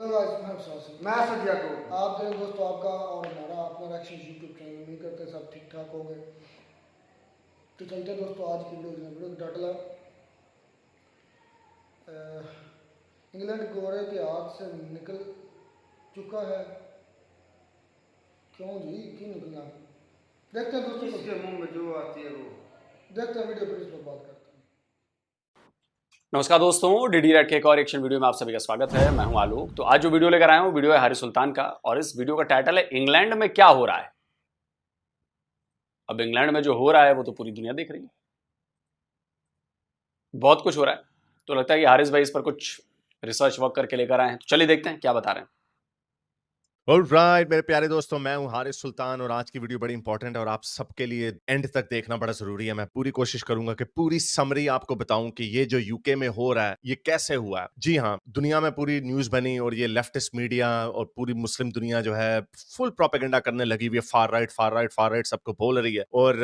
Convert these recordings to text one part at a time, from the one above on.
मैं सदिया को आप देखें दोस्तों, आपका और हमारा अपना रिएक्शन यूट्यूब चैनल, उम्मीद करते हैं सब ठीक ठाक होंगे। तो चलते हैं दोस्तों आज की वीडियो का टाइटल है इंग्लैंड गोरे के हाथ से निकल चुका है। क्यों जी, क्यों निकलना? देखते हैं दोस्तों, इसके मुंह में जो आती है वो देखते हैं वीडियो, फिर इस पर बात करते हैं। नमस्कार दोस्तों, डीडी रेड के एक और एक्शन वीडियो में आप सभी का स्वागत है। मैं हूं आलोक। तो आज जो वीडियो लेकर आया हूं, वीडियो है हारिस सुल्तान का, और इस वीडियो का टाइटल है इंग्लैंड में क्या हो रहा है। अब इंग्लैंड में जो हो रहा है वो तो पूरी दुनिया देख रही है, बहुत कुछ हो रहा है। तो लगता है कि हारिस भाई इस पर कुछ रिसर्च वर्क करके लेकर आए हैं। तो चलिए देखते हैं क्या बता रहे हैं। ऑलराइट मेरे प्यारे दोस्तों, मैं हूं हारिस सुल्तान और आज की वीडियो बड़ी इंपॉर्टेंट है और आप सबके लिए एंड तक देखना बड़ा जरूरी है। मैं पूरी कोशिश करूंगा कि पूरी समरी आपको बताऊं कि ये जो यूके में हो रहा है ये कैसे हुआ है। जी हाँ, दुनिया में पूरी न्यूज बनी और ये लेफ्टिस्ट मीडिया और पूरी मुस्लिम दुनिया जो है फुल प्रोपेगेंडा करने लगी हुई है। फार राइट सबको बोल रही है। और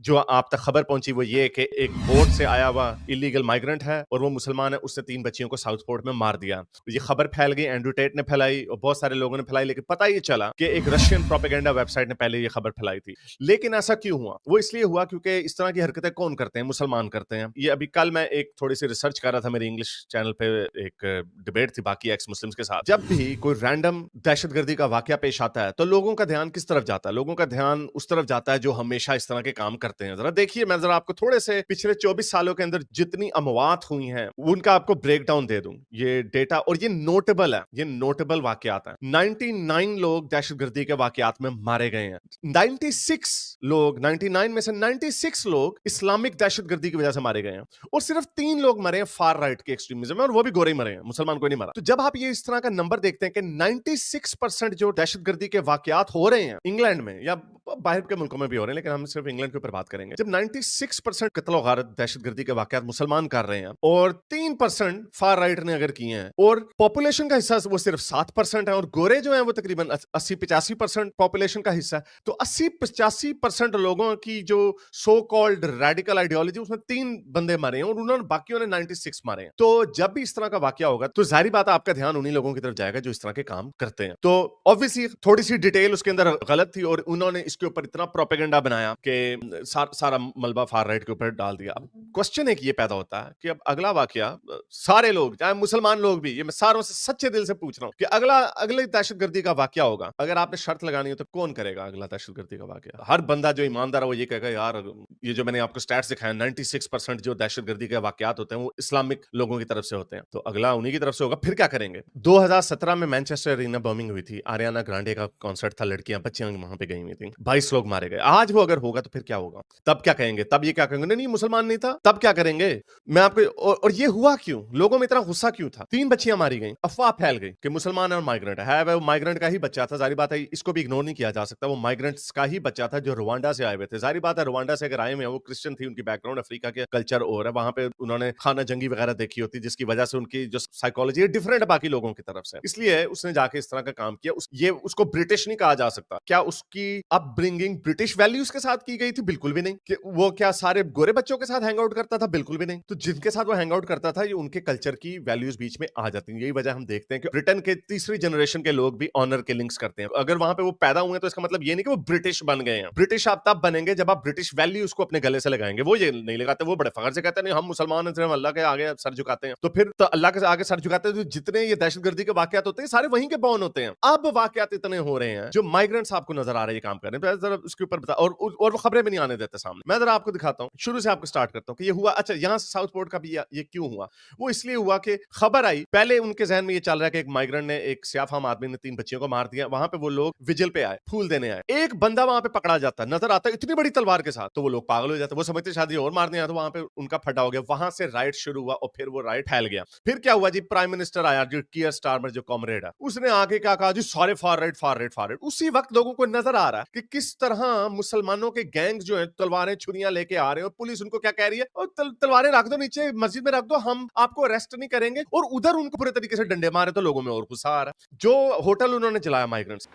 जो आप तक खबर पहुंची वो ये कि एक बोट से आया हुआ इलीगल माइग्रेंट है और वो मुसलमान है, उसने 3 बच्चियों को साउथपोर्ट में मार दिया। ये खबर फैल गई, एंड्रू टेट ने फैलाई और बहुत सारे लोगों ने फैलाई, लेकिन पता ये चला कि एक रशियन प्रोपेगेंडा वेबसाइट ने पहले ये खबर फैलाई थी। लेकिन ऐसा क्यों हुआ? वो इसलिए हुआ क्योंकि इस तरह की हरकतें कौन करते हैं? मुसलमान करते हैं। ये अभी कल मैं एक थोड़ी सी रिसर्च कर रहा था, मेरे इंग्लिश चैनल पे एक डिबेट थी बाकी एक्स मुस्लिम्स के साथ। जब भी कोई रैंडम दहशतगर्दी का वाकया पेश आता है तो लोगों का ध्यान किस तरफ जाता है? लोगों का ध्यान उस तरफ जाता है जो हमेशा इस तरह के काम करते हैं। जरा देखिए, मैं जरा आपको थोड़े से पिछले 24 सालों के अंदर जितनी अमवात हुई हैं उनका आपको ब्रेक डाउन दे दूं, ये डेटा। और ये नोटेबल है, ये नोटेबल वाकयात है। 99 लोग दहशतगर्दी के वाकयात में मारे गए हैं। 99 में से 96 लोग इस्लामिक दहशतगर्दी की वजह से मारे गए हैं और सिर्फ 3 लोग मरे हैं फार राइट के एक्सट्रीमिज्म में, और वो भी गोरे ही मरे हैं, मुसलमान कोई नहीं मरा। तो जब आप ये इस तरह का नंबर देखते हैं कि 96% जो दहशतगर्दी के वाकयात हो रहे हैं इंग्लैंड में या बाहर के मुल्कों में भी हो रहे हैं, लेकिन हम सिर्फ इंग्लैंड के ऊपर बात करेंगे। जब 96% कत्ल और गारत दहशतगर्दी के वाकयात मुसलमान कर रहे हैं और 3% फार राइट ने अगर किए हैं, और पॉपुलेशन का हिस्सा वो सिर्फ 7% है, और गोरे जो है वो तकरीबन 80-85% पॉपुलेशन का हिस्सा है, तो 80-85% लोगों की जो सो कॉल्ड रेडिकल आइडियोलॉजी, उसमें 3 बंदे मारे हैं और उन्होंने बाकियों ने 96 मारे हैं। तो जब भी इस तरह का वाकया होगा तो जाहिर बात है आपका ध्यान उन्हीं लोगों की तरफ जाएगा जो इस तरह के काम करते हैं। तो ऑब्वियसली थोड़ी सी डिटेल उसके अंदर गलत थी और उन्होंने इसके ऊपर इतना प्रोपेगेंडा बनाया कि सारा मलबा फार राइट के ऊपर डाल दिया। अब क्वेश्चन एक ये पैदा होता है कि अब अगला वाकया, सारे लोग चाहे मुसलमान लोग भी, ये मैं सारों से सच्चे दिल से पूछ रहा हूं कि अगले दहशतगर्दी का वाकया होगा, अगर आपने शर्त लगानी हो तो कौन करेगा अगला दहशतगर्दी का वाकया? हर बंदा जो ईमानदार है वो ये कहेगा यार ये जो मैंने आपको स्टैट्स दिखाया 96% जो दहशतगर्दी के वाकयात होते हैं वो इस्लामिक लोगों की तरफ से होते हैं, तो अगला उन्हीं की तरफ से होगा। फिर क्या करेंगे? 2017 में मैनचेस्टर एरिना बर्मिंग हुई थी, आरियाना ग्रांडे का कॉन्सर्ट था, लड़कियां बच्चियां वहां पे गई हुई थी, 22 लोग मारे गए। आज वो अगर होगा तो फिर क्या होगा? तब क्या कहेंगे? तब ये क्या कहेंगे? नहीं मुसलमान नहीं था, तब क्या करेंगे? मैं आपको और ये हुआ क्यों? लोगों में इतना गुस्सा क्यों था? 3 बच्चियां मारी गई, अफवाह फैल गई कि मुसलमान और माइग्रेंट है, वो माइग्रेंट का ही बच्चा था। जाहिर बात है इसको भी इग्नोर नहीं किया जा सकता, वो माइग्रेंट्स का ही बच्चा था जो रवांडा से आए हुए थे। जाहिर बात है रवांडा से अगर आए हुए हैं, वो क्रिश्चियन थी, उनकी बैकग्राउंड अफ्रीका के कल्चर और है, वहां पे उन्होंने खाना जंगी वगैरह देखी होती, जिसकी वजह से उनकी जो साइकोलॉजी है डिफरेंट है बाकी लोगों की तरफ से, इसलिए उसने जाके इस तरह का काम किया। ये उसको ब्रिटिश नहीं कहा जा सकता। क्या उसकी अपब्रिंगिंग ब्रिटिश वैल्यूज के साथ की गई थी? बिल्कुल भी नहीं। कि वो क्या सारे गोरे बच्चों के साथ हैंग आउट करता था? बिल्कुल भी नहीं। तो जिनके साथ वो हैंग आउट करता था ये उनके कल्चर की वैल्यूज बीच में आ जाती हैं। यही वजह हम देखते हैं कि ब्रिटेन के तीसरी जनरेशन के लोग भी ऑनर के लिंक्स करते हैं। अगर वहां पे वो पैदा हुए तो इसका मतलब ये नहीं कि वो ब्रिटिश बन गए हैं। ब्रिटिश आप तब बनेंगे जब आप ब्रिटिश वैल्यूज को अपने गले से लगाएंगे। वो ये नहीं लगाते, वो बड़े फखर से कहते हैं नहीं हम मुसलमान हैं, सिर्फ अल्लाह के आगे सर झुकाते हैं। तो फिर तो अल्लाह के आगे सर झुकाते हैं, तो जितने ये दहशतगर्दी के वाकयात होते हैं सारे वहीं के बॉर्न होते हैं। अब वाकयात इतने हो रहे हैं जो माइग्रेंट्स आपको नजर आ रहे हैं काम कर रहे हैं, तो जरा उसके ऊपर बता। और वो खबरें भी नहीं आने देते सामने। मैं जरा आपको दिखाता हूं, शुरू से आपको स्टार्ट करता हूं कि ये हुआ। अच्छा, यहां से साउथपोर्ट का भी ये क्यों हुआ? वो इसलिए हुआ कि खबर आई, पहले उनके जहन में ये चल रहा है कि एक माइग्रेंट ने, एक सियाफाम आदमी ने 3 बच्चियों को मार दिया। वहां पे वो लोग विजिल पे आए, फूल देने आए, एक बंदा वहां पे पकड़ा जाता है, नजर आता है इतनी बड़ी तलवार के साथ, तो वो लोग पागल हो जाते, वो समझते शादी और मारने आया, तो वहां पे उनका फटा हो गया। वहां से राइट शुरू हुआ और फिर वो राइट फैल गया। फिर क्या हुआ जी? प्राइम मिनिस्टर आया जो कियर स्टारमर जो कॉमरेड है, उसने आगे क्या कहा जी? सारे far right far right far right. उसी वक्त लोगों को नजर आ रहा है कि किस तरह मुसलमानों के गैंग जो है तलवारें छुरियां लेके आ रहे हैं और पुलिस उनको क्या कह रही है? और तलवारें रख दो नीचे, मस्जिद में रख दो, हम आपको अरेस्ट नहीं करेंगे। और उधर उनको पूरे तरीके से डंडे मारे, तो लोगों में और गुस्सा आ रहा है। जो होटल उन्होंने चलाया माइग्रेंट्स,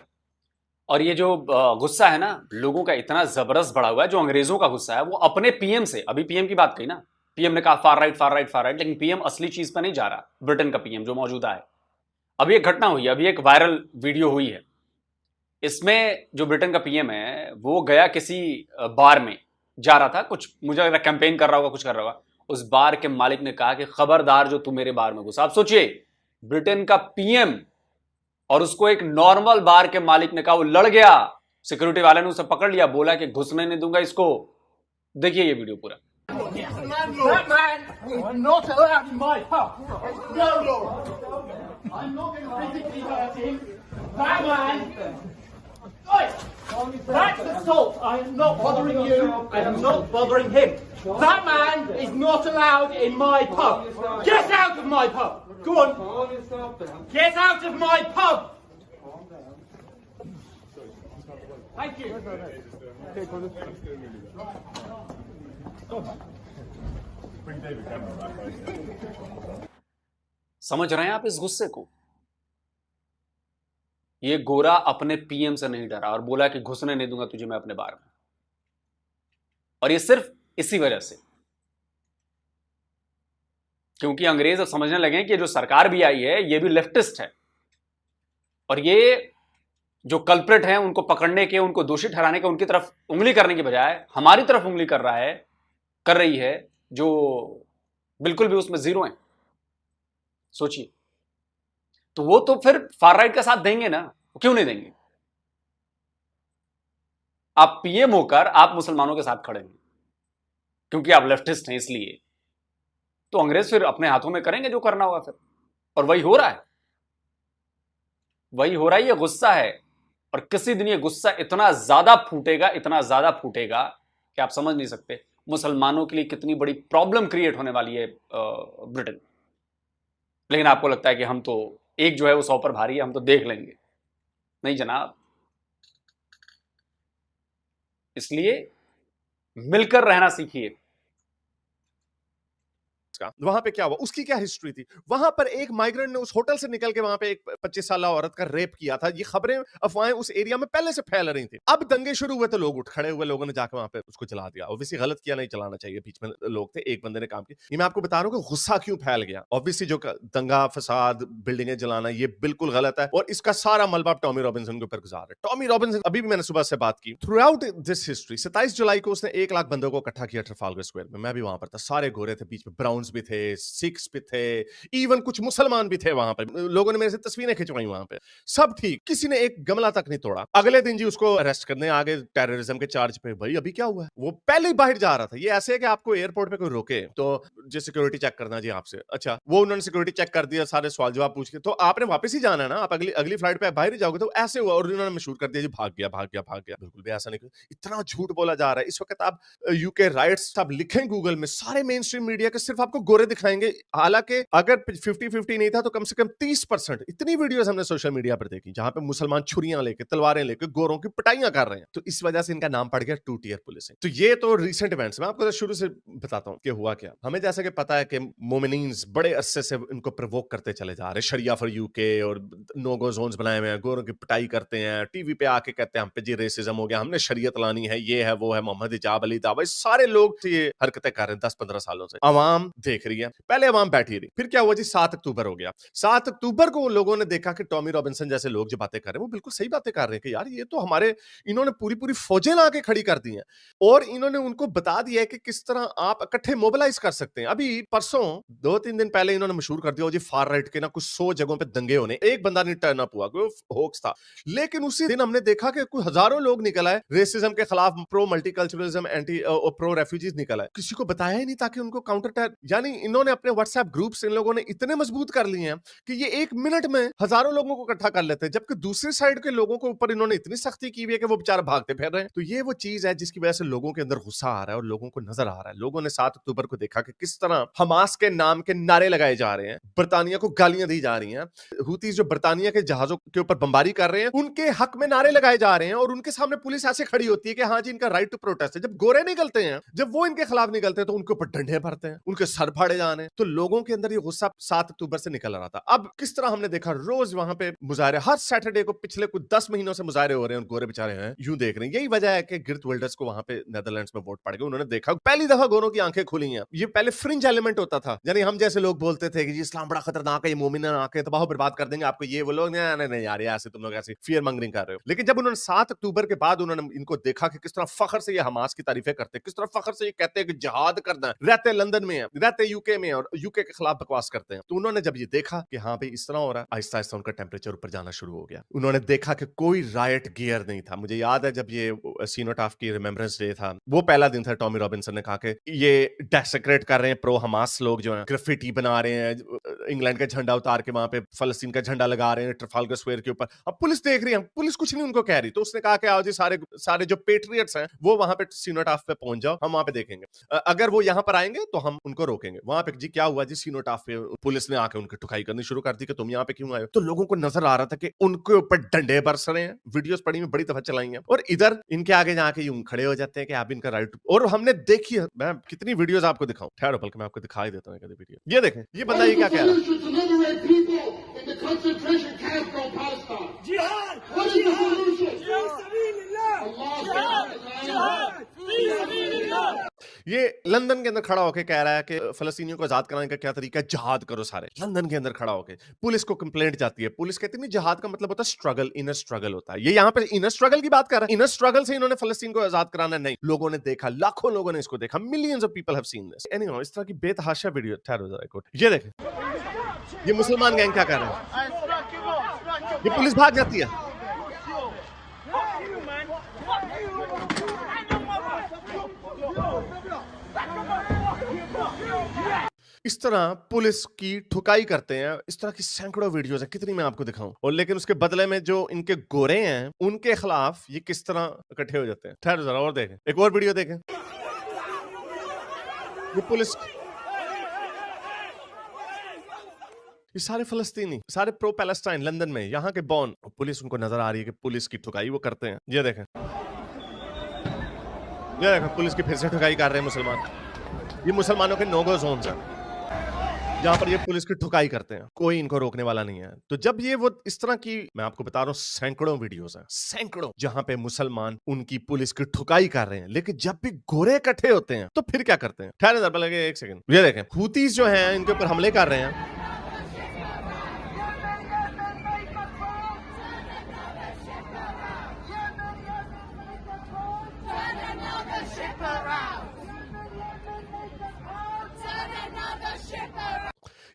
और ये जो गुस्सा है ना लोगों का इतना जबरदस्त बढ़ा हुआ है, जो अंग्रेजों का गुस्सा है वो अपने पीएम से, अभी पीएम की बात कही ना, पीएम ने कहा far right far right far right, लेकिन पीएम असली चीज पर नहीं जा रहा, ब्रिटेन का पीएम जो मौजूदा है अभी एक घटना हुई है, अभी एक वायरल वीडियो हुई है। इसमें जो ब्रिटेन का पीएम है वो गया किसी बार में, जा रहा था, कुछ मुझे लग रहा कैंपेन कर रहा होगा, कुछ कर रहा होगा। उस बार के मालिक ने कहा कि खबरदार जो तू मेरे बार में घुसा। आप सोचिए, ब्रिटेन का पीएम और उसको एक नॉर्मल बार के मालिक ने कहा, वो लड़ गया। सिक्योरिटी वाले ने उसे पकड़ लिया, बोला कि घुसने नहीं दूंगा इसको। देखिए ये वीडियो पूरा। That man is not allowed in my pub. No law. I'm not going to physically hurt him. That man. Oi! That's assault. I am not bothering you. I am not bothering him. That man is not allowed in my pub. Get out of my pub. Go on. Get out of my pub. Thank you. समझ रहे हैं आप इस गुस्से को? ये गोरा अपने पीएम से नहीं डरा और बोला कि घुसने नहीं दूंगा तुझे मैं अपने बार में। और ये सिर्फ इसी वजह से, क्योंकि अंग्रेज अब समझने लगे कि जो सरकार भी आई है ये भी लेफ्टिस्ट है, और ये जो कल्प्रिट हैं उनको पकड़ने के, उनको दोषी ठहराने के, उनकी तरफ उंगली करने की बजाय हमारी तरफ उंगली कर रही है, जो बिल्कुल भी उसमें जीरो है। सोचिए, तो वो तो फिर फार राइट का साथ देंगे ना, क्यों नहीं देंगे? आप पीएम होकर आप मुसलमानों के साथ खड़े हैं क्योंकि आप लेफ्टिस्ट हैं, इसलिए तो अंग्रेज फिर अपने हाथों में करेंगे जो करना होगा फिर। और वही हो रहा है, ये गुस्सा है। और किसी दिन ये गुस्सा इतना ज्यादा फूटेगा कि आप समझ नहीं सकते मुसलमानों के लिए कितनी बड़ी प्रॉब्लम क्रिएट होने वाली है ब्रिटेन। लेकिन आपको लगता है कि हम तो एक जो है वो 100 पर भारी है, हम तो देख लेंगे। नहीं जनाब, इसलिए मिलकर रहना सीखिए। वहां पे क्या हुआ, उसकी क्या हिस्ट्री थी? वहां पर एक माइग्रेंट ने उस होटल से निकल के वहां पे एक 25 साल औरत का रेप किया था। ये खबरें, अफवाहें उस एरिया में पहले से फैल रही थी। अब दंगे शुरू हुए तो लोग उठ खड़े हुए, लोगों ने जाकर वहां पे उसको जला दिया। ऑब्वियसली गलत किया, नहीं चलाना चाहिए, बीच में लोग थे, एक बंदे ने काम किया। ये मैं आपको बता रहा हूं कि गुस्सा क्यों फैल गया। ऑब्वियसली जो दंगा फसाद, बिल्डिंगें जलाना, ये बिल्कुल गलत है और इसका सारा मलबा टॉमी रॉबिन्सन के ऊपर गुजार है। टॉमी रॉबिन्सन, अभी भी मैंने सुबह से बात की, थ्रू आउट दिस हिस्ट्री 27 जुलाई को उसने 1 लाख बंदों को इकट्ठा किया ट्रफालगर स्क्वायर में। मैं भी वहां पर था, सारे गोरे थे, बीच में ब्राउन्स भी थे, सिख्स भी थे, इवन कुछ मुसलमान भी थे वहां पे। लोगों ने मेरे से तस्वीरें खिंचवाई वहां पे, सब ठीक, किसी ने एक गमला तक नहीं तोड़ा। अगले दिन जी उसको अरेस्ट करने आगे टेररिज्म के चार्ज पे। भाई अभी क्या हुआ है? वो पहले ही बाहर जा रहा था। ये ऐसे है कि आपको एयरपोर्ट पे कोई रोके तो जो सिक्योरिटी चेक करना जी आपसे, अच्छा वो उन्होंने सिक्योरिटी चेक कर दिया, सारे सवाल जवाब पूछ के, तो आपने वापस ही जाना है ना, आप अगली फ्लाइट पे बाहर ही जाओगे। तो ऐसे हुआ और उन्होंने मशहूर कर दिया जी भाग गया। बिल्कुल भी ऐसा नहीं, इतना झूठ बोला जा रहा है। इस वक्त आप यूके राइट्स आप लिखें गूगल में, सारे मेन स्ट्रीम मीडिया के सिर्फ आपको गोरे दिखाएंगे। हालांकि अगर 50-50 नहीं था तो कम से कम 30%। इतनी वीडियोस हमने सोशल मीडिया पर देखी जहां पे मुसलमान छुरियां लेके, तलवारें लेके गोरों की पिटाइयां कर रहे हैं। तो इस वजह से इनका नाम पड़ गया 2 टियर पुलिसिंग। तो ये तो रीसेंट इवेंट्स, मैं आपको शुरू से बताता हूं कि हुआ क्या। हमें जैसा कि पता है कि मोमिनीन्स बड़े अरसे से इनको प्रवोक करते चले जा रहे हैं। शरिया फॉर यूके और नो गो जोन्स बनाए हुए हैं, गोरों की पिटाई करते हैं, टीवी पे आके कहते हैं हम पे जी रेसिज्म हो गया, हमने शरीयत लानी है, ये है वो है, मोहम्मद इजाब अली दावा, सारे लोग ये हरकतें कर रहे हैं 10-15 सालों से। अवाम देख रही है, पहले अवाम बैठी रही, फिर क्या हुआ जी 7 अक्टूबर हो गया। 7 अक्टूबर को लोगों ने देखा कि टॉमी रॉबिन्सन जैसे लोग जो बातें कर रहे हैं वो बिल्कुल सही बातें कर रहे हैं कि यार ये तो हमारे, इन्होंने पूरी फौजें ला के खड़ी कर दी हैं और इन्होंने उनको बता दिया है कि किस तरह आप इकट्ठे मोबिलाइज कर सकते हैं। अभी परसों 2-3 दिन पहले इन्होंने मशहूर कर दिया जी फार राइट के ना कुछ 100 जगहों पे दंगे होने, एक बंदा नहीं टर्न अप हुआ, कोई होक्स था। लेकिन उसी दिन हमने देखा कि कुछ हजारों लोग निकल आए रेसिज्म के खिलाफ, pro multiculturalism, anti pro refugees निकल आए। किसी को बताया ही नहीं ताकि उनको काउंटर, यानी इन्होंने अपने व्हाट्सएप ग्रुप्स इन लोगों ने इतने मजबूत कर लिए हैं कि ये 1 मिनट में हजारों लोगों को इकट्ठा कर लेते हैं, जबकि दूसरी साइड के लोगों के ऊपर इन्होंने इतनी सख्ती की हुई है कि वो बेचारे भागते फिर रहे हैं। तो ये वो चीज है जिसकी वजह से लोगों के अंदर गुस्सा आ रहा है और लोगों को नजर आ रहा है। लोगों ने 7 अक्टूबर को देखा कि किस तरह हमास के नाम के नारे लगाए जा रहे हैं, बर्तानिया को गालियां दी जा रही हैं, हुतीज जो बर्तानिया के जहाजों के ऊपर बमबारी कर रहे हैं उनके हक में नारे लगाए जा रहे हैं और उनके सामने पुलिस ऐसे खड़ी होती है कि हाँ जी इनका राइट टू प्रोटेस्ट है। जब गोरे निकलते हैं, जब वो इनके खिलाफ निकलते हैं तो उनके ऊपर डंडे भरते हैं, उनके सर घर फाड़े जा रहे हैं। तो लोगों के अंदर ये गुस्सा 7 अक्टूबर से निकल रहा था। अब किस तरह हमने देखा रोज वहां पे मुजाहरे, हर सैटरडे को पिछले कुछ 10 महीनों से मुजाहरे हो रहे हैं, गोरे बेचारे हैं यूं देख रहे हैं। यही वजह है कि गिर्ट विल्डर्स को वहां पे नेदरलैंड्स में वोट पड़ गए। उन्होंने देखा पहली दफा गोरों की आंखें खुली हैं। ये पहले फ्रिंज एलिमेंट होता था, यानी हम जैसे लोग बोलते थे कि जी इस्लाम बड़ा खतरनाक है, ये मोमिन आके तबाह बर्बाद कर देंगे आपको, ये वो लोग नहीं यार ऐसे तुम लोग ऐसे फियर मंगरिंग कर रहे हो। लेकिन जब उन्होंने 7 अक्टूबर के बाद उन्होंने इनको देखा कि किस तरह फखर से ये हमास की तारीफें करते हैं, किस तरह फखर से ये कहते हैं कि जिहाद करना है, रहते लंदन में है, रहते यूके में और यूके के खिलाफ बकवास करते हैं। तो उन्होंने जब ये देखा कि हाँ भाई इस तरह हो रहा है, आहिस्ता आहिस्ता उनका टेम्परेचर ऊपर जाना शुरू हो गया। उन्होंने देखा कि कोई राइट गियर नहीं था। मुझे याद है जब ये सीनोटाफ की रिमेम्बरेंस डे था, वो पहला दिन था, टॉमी रॉबिन्सन ने कहा कि ये डेसेक्रेट कर रहे हैं प्रो हमास लोग जो हैं, ग्राफिटी बना रहे हैं, इंग्लैंड का झंडा उतार के वहां पे फलस्तीन का झंडा लगा रहे हैं ट्रफालगर स्क्वायर के ऊपर। अब पुलिस देख रही है, पुलिस कुछ नहीं उनको कह रही। तो उसने कहा कि आओ जी सारे जो पेट्रियट्स हैं वो वहां पे सीनोटाफ पे पहुंच जाओ, हम वहां पे देखेंगे। अगर वो यहाँ पर आएंगे तो हम उनको रोकेंगे। वहां पे जी क्या हुआ जी, सीनोटाफ पे पुलिस ने आके उनकी ठुकाई करनी शुरू कर दी कि तुम यहाँ पे क्यों आए हो। तो लोगों को नजर आ रहा था कि उनके ऊपर डंडे बरस रहे हैं। वीडियोस पड़ी में बड़ी दफा चलाई हैं, और इधर इनके आगे जाके यूं खड़े हो जाते हैं कि आप इनका राइट। और हमने देखी है, मैं कितनी वीडियोस आपको दिखाऊं, ठहरो बल्कि मैं आपको दिखाई देता हूँ वीडियो। ये देखें, ये बंदा ये क्या कह रहा है। ये लंदन के अंदर खड़ा होकर कह रहा है कि फलस्तीनियों को आजाद कराने का क्या तरीका है, जिहाद करो सारे। लंदन के अंदर खड़ा होकर पुलिस को कंप्लेंट जाती है, पुलिस कहती है जिहाद का मतलब होता है स्ट्रगल, इनर स्ट्रगल होता है। ये यहाँ पे इनर स्ट्रगल की बात कर रहा है, इनर स्ट्रगल से इन्होंने फलस्तीन को आजाद कराना नहीं। लोगों ने देखा, लाखों लोगों ने इसको देखा, millions of people have seen this. Anyway, इस तरह की बेतहाशा वीडियो, ठहरो जरा एक मिनट, ये देखें, ये मुसलमान गैंग क्या कर रहे हैं। ये पुलिस भाग जाती है। इस तरह पुलिस की ठुकाई करते हैं। इस तरह की सैकड़ों वीडियोस हैं, कितनी मैं आपको दिखाऊं। और लेकिन उसके बदले में जो इनके गोरे हैं उनके खिलाफ ये किस तरह इकट्ठे हो जाते हैं। ठहरो जरा और देखें, एक और वीडियो देखें। ये पुलिस, ये सारे फलस्तीनी, सारे प्रो पैलेस्टाइन लंदन में, यहाँ के बॉर्न। पुलिस उनको नजर आ रही है कि पुलिस की ठुकाई वो करते हैं। ये देखें, पुलिस की फिर से ठुकाई कर रहे हैं मुसलमान। ये मुसलमानों के नो-गो जोन्स हैं जहां पर ये पुलिस की ठुकाई करते हैं, कोई इनको रोकने वाला नहीं है। तो जब ये वो इस तरह की, मैं आपको बता रहा हूं, सैकड़ों वीडियोस हैं, सैकड़ों, जहां पे मुसलमान उनकी पुलिस की ठुकाई कर रहे हैं। लेकिन जब भी गोरे इकट्ठे होते हैं तो फिर क्या करते हैं। ठहरे जरा लगे एक सेकंड, ये देखें, हूतीस जो हैं इनके ऊपर हमले कर रहे हैं।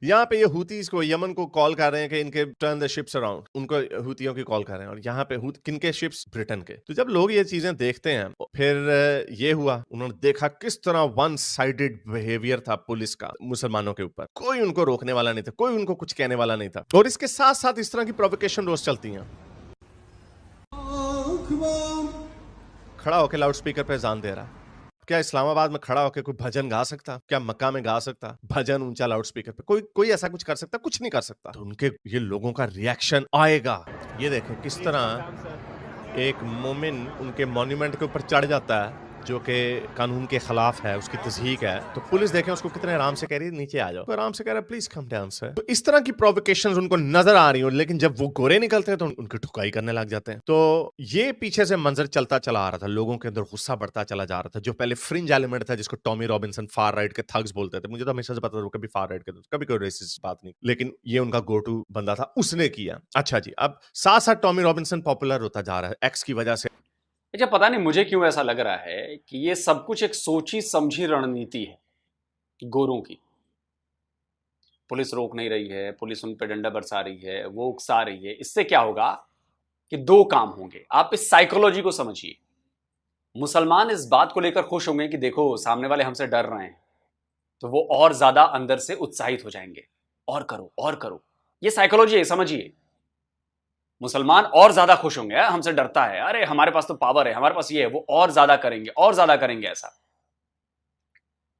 यहाँ पे ये हूतीस को, यमन को कॉल कर रहे हैं कि इनके टर्न द शिप्स अराउंड, उनको हूतियों की कॉल कर रहे हैं। और यहाँ पे किनके शिप्स, ब्रिटेन के। तो जब लोग ये चीजें देखते हैं, फिर ये हुआ, उन्होंने देखा किस तरह वन साइडेड बिहेवियर था पुलिस का मुसलमानों के ऊपर। कोई उनको रोकने वाला नहीं था, कोई उनको कुछ कहने वाला नहीं था। और इसके साथ साथ इस तरह की प्रोवोकेशन रोज चलती हैं। खड़ा होकर लाउड स्पीकर पे अजान दे रहा है। क्या इस्लामाबाद में खड़ा होकर कोई भजन गा सकता? क्या मक्का में गा सकता भजन ऊंचा लाउड स्पीकर पे? कोई ऐसा कुछ कर सकता? कुछ नहीं कर सकता। तो उनके ये लोगों का रिएक्शन आएगा। ये देखें किस तरह एक मोमिन उनके मॉन्यूमेंट के ऊपर चढ़ जाता है जो कि कानून के खिलाफ है, उसकी तस्दीक है। तो पुलिस देखें उसको कितने आराम से कह रही है नीचे आ जाओ, तो आराम से कह रहा है प्लीज कम डाउन सर। तो इस तरह की प्रोवोकेशंस उनको नजर आ रही हो, लेकिन जब वो गोरे निकलते हैं तो उनकी ठुकाई करने लग जाते हैं। तो ये पीछे से मंजर चलता चला आ रहा था, लोगों के अंदर गुस्सा बढ़ता चला जा रहा था। जो पहले फ्रिंज एलिमेंट था जिसको टॉमी रॉबिन्सन फार राइट के थग्स बोलते थे, मुझे तो हमेशा से पता था वो कभी फार राइट के, कभी कोई रेसिस्ट बात नहीं, लेकिन ये उनका गो टू बंदा था, उसने किया। अच्छा जी, अब साथ साथ टॉमी रॉबिन्सन पॉपुलर होता जा रहा है एक्स की वजह से। अच्छा, पता नहीं मुझे क्यों ऐसा लग रहा है कि ये सब कुछ एक सोची समझी रणनीति है गोरों की। पुलिस रोक नहीं रही है, पुलिस उन पे डंडा बरसा रही है, वो उकसा रही है। इससे क्या होगा कि दो काम होंगे। आप इस साइकोलॉजी को समझिए। मुसलमान इस बात को लेकर खुश होंगे कि देखो सामने वाले हमसे डर रहे हैं, तो वो और ज्यादा अंदर से उत्साहित हो जाएंगे, और करो और करो। ये साइकोलॉजी है, समझिए। मुसलमान और ज्यादा खुश होंगे, हमसे डरता है, अरे हमारे पास तो पावर है, हमारे पास ये है, वो और ज्यादा करेंगे ऐसा।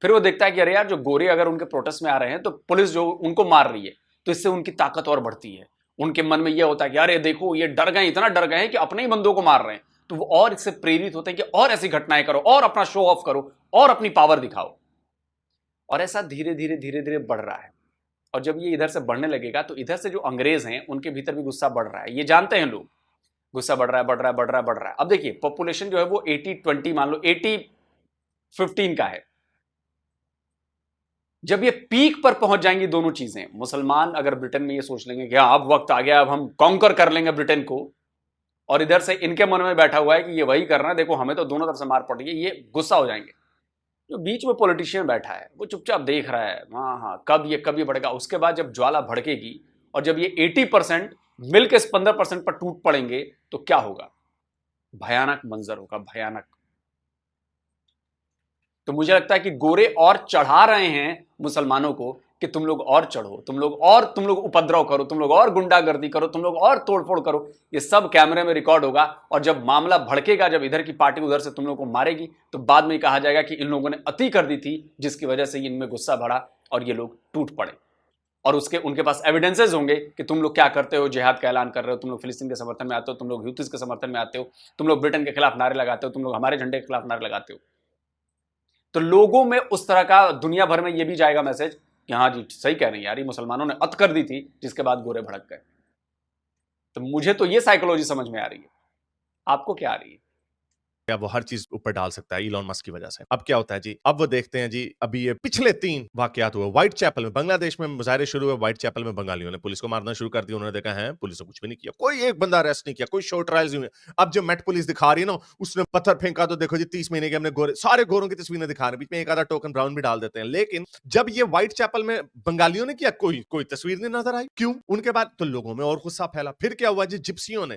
फिर वो देखता है कि अरे यार जो गोरे अगर उनके प्रोटेस्ट में आ रहे हैं तो पुलिस जो उनको मार रही है, तो इससे उनकी ताकत और बढ़ती है। उनके मन में यह होता है कि अरे देखो ये डर गए, इतना डर गए हैं कि अपने ही बंदों को मार रहे हैं। तो वो और इससे प्रेरित होते हैं कि और ऐसी घटनाएं करो, और अपना शो ऑफ करो, और अपनी पावर दिखाओ। और ऐसा धीरे धीरे धीरे धीरे बढ़ रहा है। और जब ये इधर से बढ़ने लगेगा तो इधर से जो अंग्रेज हैं उनके भीतर भी गुस्सा बढ़ रहा है, ये जानते हैं लोग, गुस्सा बढ़ रहा है, बढ़ रहा है, बढ़ रहा है, बढ़ रहा है। अब देखिए पॉपुलेशन जो है वो 80-20 मान लो 80-15 का है। जब ये पीक पर पहुंच जाएंगी दोनों चीजें, मुसलमान अगर ब्रिटेन में ये सोच लेंगे कि हाँ अब वक्त आ गया, अब हम कॉन्कर कर लेंगे ब्रिटेन को, और इधर से इनके मन में बैठा हुआ है कि ये वही कर रहा है, देखो हमें तो दोनों तरफ से मार पड़ गई, ये गुस्सा हो जाएंगे। जो बीच में पॉलिटिशियन बैठा है वो चुपचाप देख रहा है, हाँ कब ये बढ़ेगा। उसके बाद जब ज्वाला भड़केगी और जब ये 80% मिलकर इस 15% पर टूट पड़ेंगे तो क्या होगा, भयानक मंजर होगा, भयानक। तो मुझे लगता है कि गोरे और चढ़ा रहे हैं मुसलमानों को कि तुम लोग और चढ़ो, तुम लोग उपद्रव करो, तुम लोग और गुंडागर्दी करो, तुम लोग और तोड़फोड़ करो। ये सब कैमरे में रिकॉर्ड होगा और जब मामला भड़केगा, जब इधर की पार्टी उधर से तुम लोगों को मारेगी, तो बाद में कहा जाएगा कि इन लोगों ने अति कर दी थी जिसकी वजह से इनमें गुस्सा बढ़ा और ये लोग टूट पड़े। और उनके पास एविडेंसेस होंगे कि तुम लोग क्या करते हो, जिहाद का ऐलान कर रहे हो, तुम लोग फिलिस्तीन के समर्थन में आते हो, तुम लोग ह्यूथीज के समर्थन में आते हो, तुम लोग ब्रिटेन के खिलाफ नारे लगाते हो, तुम लोग हमारे झंडे के खिलाफ नारे लगाते हो। तो लोगों में उस तरह का दुनिया भर में यह भी जाएगा मैसेज कि हाँ जी सही कह रहे हैं यार, ये मुसलमानों ने अत कर दी थी जिसके बाद गोरे भड़क गए। तो मुझे तो ये साइकोलॉजी समझ में आ रही है, आपको क्या आ रही है? वो हर चीज ऊपर डाल सकता है इलॉन मस्क की वजह से। अब क्या होता है जी, अब वो देखते हैं जी, अभी ये पिछले 3 वाकयात हुए व्हाइट चैपल में, बांग्लादेश में मुजाहरे शुरू हुए, व्हाइट चैपल में बंगालियों ने पुलिस को मारना शुरू कर दिया। उन्होंने देखा है पुलिस ने कुछ भी नहीं किया, कोई एक बंदा अरेस्ट नहीं किया, कोई शो ट्रायल्स नहीं हुए। अब जो मेट पुलिस दिखा रही है ना, उसने पत्थर फेंका तो देखो जी 30 महीने के हमने गोरे, सारे गोरों की तस्वीरें दिखा रहे हैं, बीच में एक आधा टोकन ब्राउन भी डाल देते हैं। लेकिन जब ये व्हाइट चैपल में बंगालियों ने किया, कोई तस्वीर नहीं नजर आई। क्यों? उनके बाद तो लोगों में और गुस्सा फैला। फिर क्या हुआ जी, जिप्सियों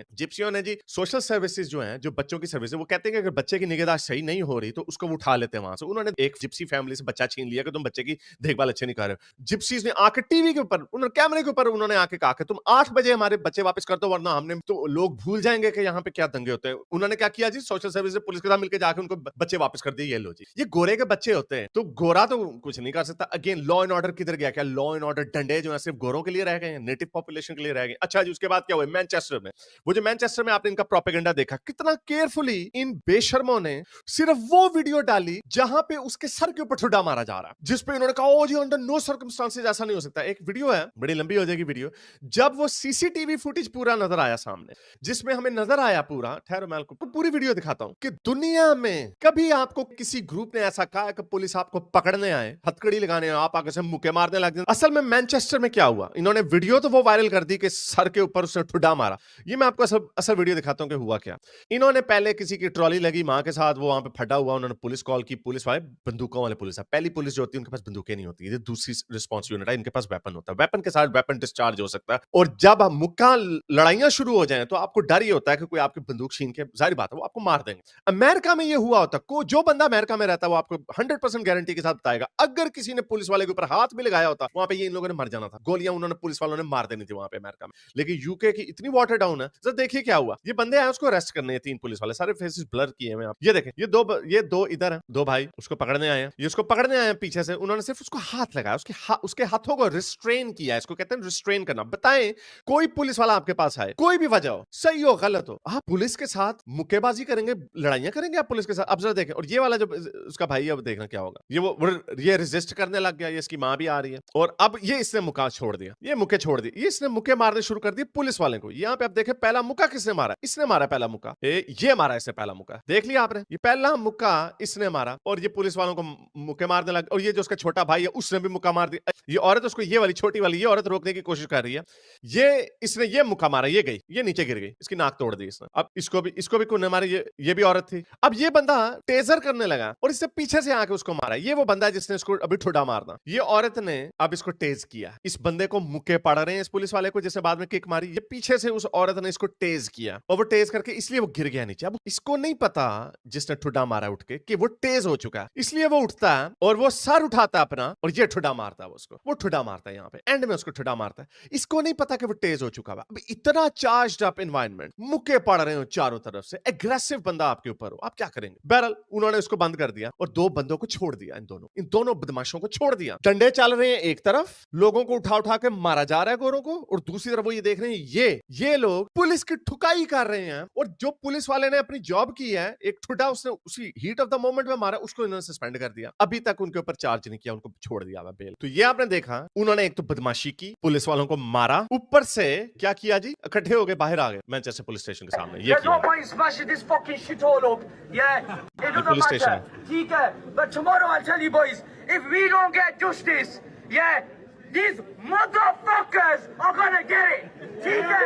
ने जी सोशल सर्विसेज जो है, जो बच्चों की सर्विस है, वो कहते हैं कि अगर बच्चे की निगहदाश्त सही नहीं हो रही तो उसको वो उठा लेते हैं वहां से। उन्होंने एक जिप्सी फैमिली से बच्चा छीन लिया कि तुम बच्चे की देखभाल अच्छे नहीं कर रहे हो। जिप्सीज ने आके टीवी के ऊपर, उन्होंने कैमरे के ऊपर उन्होंने आके कहा कि तुम 8 बजे हमारे बच्चे वापस कर दो, वरना हमने तो लोग भूल जाएंगे कि यहाँ पे क्या दंगे होते हैं। उन्होंने क्या किया जी, सोशल सर्विस पुलिस के साथ मिलकर जाके उनको बच्चे वापस कर दिए। ये लो जी, ये गोरे के बच्चे होते हैं, तो गोरा तो कुछ नहीं कर सकता। अगेन लॉ एंड ऑर्डर किधर गया? क्या लॉ एंड ऑर्डर डंडे जो है सिर्फ गोरों के लिए रह गए हैं, नेटिव पॉपुलेशन के लिए रह गए? अच्छा जी, उसके बाद क्या हुआ मैनचेस्टर में? वो जो मैनचेस्टर में आपने इनका प्रोपेगेंडा देखा, कितना केयरफुली इन बेशर्मों ने सिर्फ वो वीडियो डाली जहां पे उसके सर के ऊपर ठुड्डा मारा जा रहा है, जिस पे इन्होंने कहा ओ जी अंडर नो सर्कमस्टांसेस ऐसा नहीं हो सकता। एक वीडियो है, बड़ी लंबी हो जाएगी वीडियो, जब वो सीसीटीवी फुटेज पूरा नजर आया सामने, जिसमें हमें नजर आया पूरा, ठहरो मैं आपको पूरी वीडियो दिखाता हूं कि दुनिया में कभी आपको किसी ग्रुप ने ऐसा कहा कि पुलिस आपको पकड़ने आए, हथकड़ी लगाने, आप आगे से मुक्के मारने लग जाए। असल में मैनचेस्टर में क्या हुआ, इन्होंने वीडियो तो वो वायरल कर दी कि सर के ऊपर उसने ठुड्डा मारा। ये मैं आपको असल वीडियो दिखाता हूं कि हुआ क्या। इन्होंने पहले किसी की ट्रॉली लगी मां के साथ, वो वहां पे फटा हुआ, उन्होंने पुलिस कॉल की, पुलिस वाले बंदूकों वाले पुलिस है। पहली पुलिस जो होती है उनके पास बंदूकें नहीं होती, ये दूसरी रिस्पांस यूनिट है, इनके पास वेपन होता है, वेपन के साथ वेपन डिस्चार्ज हो सकता है। और जब मुक्का लड़ाइयां शुरू हो जाएं तो आपको डर ही होता है कि कोई आपकी बंदूक छीन के, जाहिर बात है वो आपको मार देंगे। अमेरिका में ये हुआ होता, जो बंदा अमेरिका में रहता है वो आपको 100% गारंटी के साथ बताएगा, अगर किसी ने पुलिस वाले के ऊपर हाथ भी लगाया होता, वहां पे ये इन लोगों ने मर जाना था, गोलियां उन्होंने पुलिस वालों ने मार देनी थी वहां पे अमेरिका में। लेकिन यूके की इतनी वाटर डाउन है। जरा देखिए क्या हुआ, ये बंदे आए उसको अरेस्ट करने, 3 पुलिस वाले, सारे फेसेस ब्लर किए हुए हैं आप, ये देखें, ये दो इधर हैं, 2 भाई उसको पकड़ने आए हैं, ये उसको पकड़ने आए हैं पीछे से, उन्होंने सिर्फ उसको हाथ लगाया, उसके हाथों को रिस्ट्रेन किया, इसको कहते हैं रिस्ट्रेन करना। बताएं कोई पुलिस वाला आपके पास आए, कोई भी वजह हो, सही हो गलत हो, आप पुलिस के साथ मुक्केबाजी करेंगे, लड़ाइयां करेंगे आप पुलिस के साथ? अब जरा देखें, और ये वाला जो उसका भाई है, अब देखना क्या होगा, ये रेजिस्ट करने लग गया, ये इसकी मां भी आ रही है, और अब ये इसने मुक्का छोड़ दिया, ये मुक्के छोड़ दिए, ये इसने मुक्के मारने शुरू कर दिए पुलिस वाले को। यहाँ पे आप देखें पहला मुक्का किसने मारा, इसने मारा पहला मुक्का, ये मारा इसने पहला मुक्का, देख लिया आपने, ये पहला मुक्का इसने मारा और ये पुलिस वालों को मुक्के मारने लगा। और ये जो उसका छोटा भाई है उसने भी मुक्का मार दिया। ये औरत उसको, ये वाली छोटी वाली ये औरत रोकने की कोशिश कर रही है, इसने ये मुक्का मारा, ये गई, ये नीचे गिर गई, इसकी नाक तोड़ दी इसने। अब इसको भी कोने मारे, ये भी औरत थी। अब ये बंदा टेजर करने लगा और इससे पीछे से आके उसको मारा। ये वो बंदा है जिसने इसको अभी ठुड्डा मारना। ये औरत ने अब इसको टेज किया, इस बंदे को मुक्के पड़ रहे हैं इस पुलिस वाले को जिसने बाद में किक मारी। ये पीछे से उस औरत ने इसको टेज किया और वो टेज करके इसलिए वो गिर गया नीचे। अब इसको नहीं पता जिसने ठुड्डा मारा उठ के कि वो टेज हो चुका है, इसलिए वो उठता है और वो सर उठाता है अपना और ये ठुड्डा मारता है उसको, वो ठुड्डा मारता है यहाँ पे एंड में, उसको ठुड्डा मारता है। इसको नहीं पता कि वो टेज हो चुका है। अब इतना चार्ज्ड अप एनवायरनमेंट, मुक्के पड़ रहे हो चारों तरफ से, एग्रेसिव बंदा आपके ऊपर हो, आप क्या करेंगे? बहरहाल उन्होंने उसको बंद कर दिया और 2 बंदों को छोड़ दिया, इन दोनों बदमाशों को छोड़ दिया। डंडे चल रहे हैं एक तरफ, लोगों को उठा उठा के मारा जा रहा है गोरों को, और दूसरी तरफ वो ये देख रहे हैं ये लोग पुलिस की ठुकाई कर रहे हैं। और जो पुलिस वाले ने अपनी जॉब की है, एक ठुड्डा उसने उसी हीट ऑफ द मोमेंट में मारा, उसको इन्होंने सस्पेंड कर दिया, अभी तक उनके ऊपर चार्ज नहीं किया, उनको छोड़ दिया हुआ बेल। तो ये आपने देखा, उन्होंने एक तो बदमाशी की, पुलिस वालों को मारा, ऊपर से क्या किया जी, इकट्ठे हो गए बाहर आ गए मैनचेस्टर पुलिस स्टेशन के सामने। ये किया point smashing this fucking shit all up. Yeah, it doesn't police matter. station. ठीक है, but tomorrow I'll tell you boys, if we don't get justice, yeah, these motherfuckers are gonna get it. ठीक है,